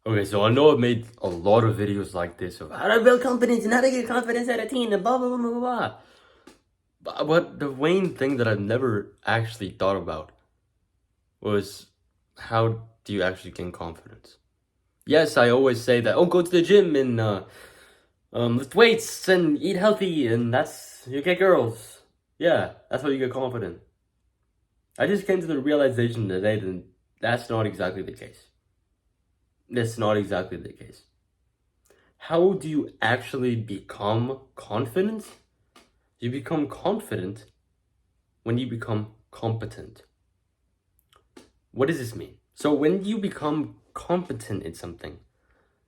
Okay, so I know I've made a lot of videos like this of how to build confidence and how to get confidence at a teen and blah, blah, blah, blah, blah. But the main thing that I've never actually thought about was how do you actually gain confidence? Yes, I always say that, oh, go to the gym and lift weights and eat healthy and you get girls. Yeah, that's how you get confident. I just came to the realization today that that's not exactly the case. That's not exactly the case. How do you actually become confident? You become confident when you become competent. What does this mean? So when you become competent in something,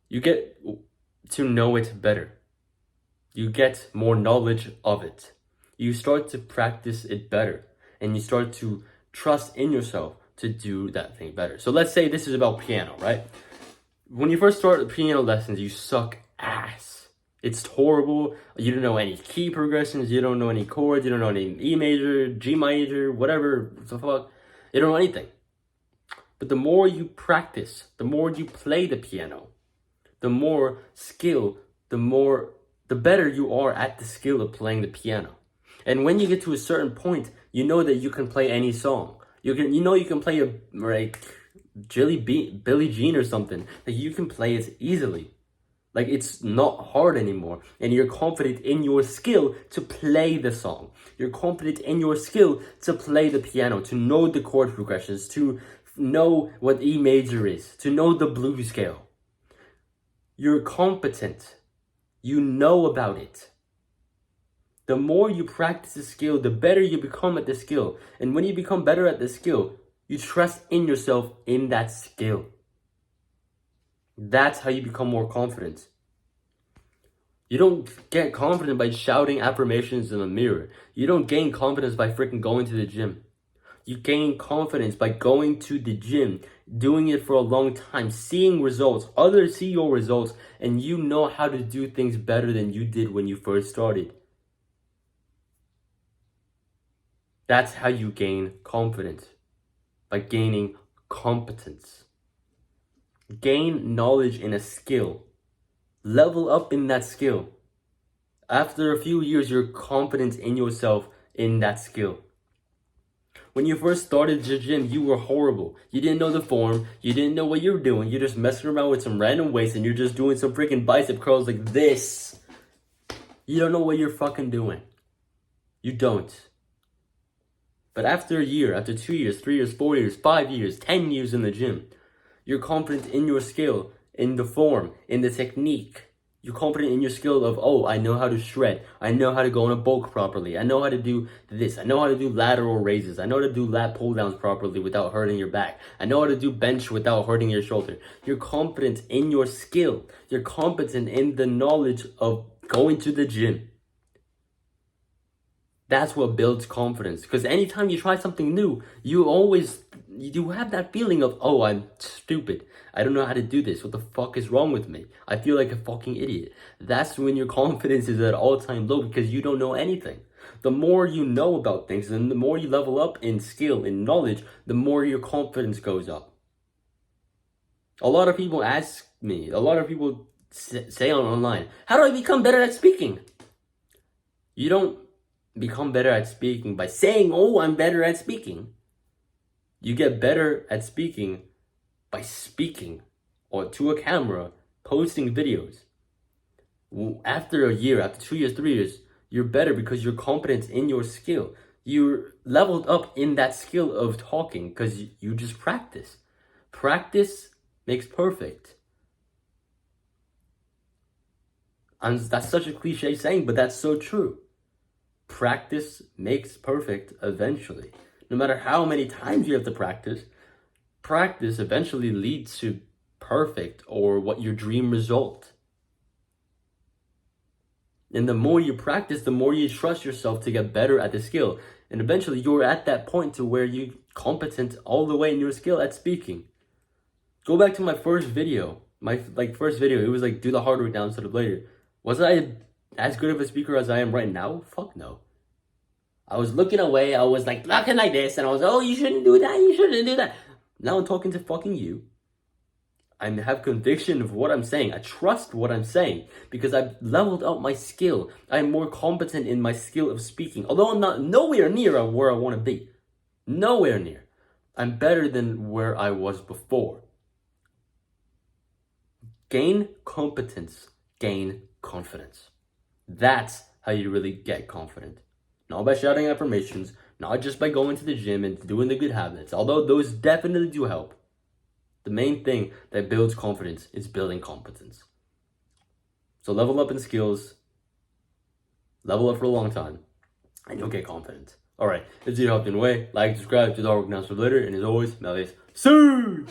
you get to know it better. You get more knowledge of it. You start to practice it better, and you start to trust in yourself to do that thing better. So let's say this is about piano, right? When you first start piano lessons, you suck ass. It's horrible. You don't know any key progressions. You don't know any chords. You don't know any E major, G major, whatever the fuck. You don't know anything. But the more you practice, the more you play the piano, the more skill, the better you are at the skill of playing the piano. And when you get to a certain point, you know that you can play any song. You can play a Billie Jean or something. Like you can play it easily. Like it's not hard anymore. And you're confident in your skill to play the song. You're confident in your skill to play the piano, to know the chord progressions, to know what E major is, to know the blues scale. You're competent. You know about it. The more you practice the skill, the better you become at the skill. And when you become better at the skill, you trust in yourself in that skill. That's how you become more confident. You don't get confident by shouting affirmations in the mirror. You don't gain confidence by freaking going to the gym. You gain confidence by going to the gym, doing it for a long time, seeing results. Others see your results, and you know how to do things better than you did when you first started. That's how you gain confidence, by gaining competence. Gain knowledge in a skill. Level up in that skill. After a few years, you're confident in yourself in that skill. When you first started the gym, you were horrible. You didn't know the form. You didn't know what you were doing. You're just messing around with some random weights and you're just doing some freaking bicep curls like this. You don't know what you're fucking doing. You don't. But after a year, after 2 years, 3 years, 4 years, 5 years, 10 years in the gym, you're confident in your skill, in the form, in the technique. You're confident in your skill of, oh, I know how to shred. I know how to go on a bulk properly. I know how to do this. I know how to do lateral raises. I know how to do lat pull downs properly without hurting your back. I know how to do bench without hurting your shoulder. You're confident in your skill. You're competent in the knowledge of going to the gym. That's what builds confidence. Because anytime you try something new, you have that feeling of, oh, I'm stupid. I don't know how to do this. What the fuck is wrong with me? I feel like a fucking idiot. That's when your confidence is at all-time low because you don't know anything. The more you know about things and the more you level up in skill, in knowledge, the more your confidence goes up. A lot of people say online, how do I become better at speaking? You don't become better at speaking by saying, oh, I'm better at speaking. You get better at speaking by speaking or to a camera, posting videos. After a year, after 2 years, 3 years, you're better because you're confident in your skill. You're leveled up in that skill of talking because you just practice. Practice makes perfect. And that's such a cliche saying, but that's so true. Practice makes perfect eventually. No matter how many times you have to practice eventually leads to perfect or what your dream result. And the more you practice, the more you trust yourself to get better at the skill. And eventually you're at that point to where you're competent all the way in your skill at speaking. Go back to my first video. It was like, do the hard work now instead of later. Was I as good of a speaker as I am right now? Fuck no. I was looking away, I was like looking like this, and I was, oh, you shouldn't do that, you shouldn't do that. Now I'm talking to fucking you. I have conviction of what I'm saying. I trust what I'm saying because I've leveled up my skill. I'm more competent in my skill of speaking. Although I'm not nowhere near where I want to be. Nowhere near. I'm better than where I was before. Gain competence. Gain confidence. That's how you really get confident. Not by shouting affirmations, not just by going to the gym and doing the good habits, although those definitely do help. The main thing that builds confidence is building competence. So level up in skills, level up for a long time, and you'll get confident. Alright, it's your helped in a way. Like, subscribe to the Dark Now later, and as always, Melvis. See!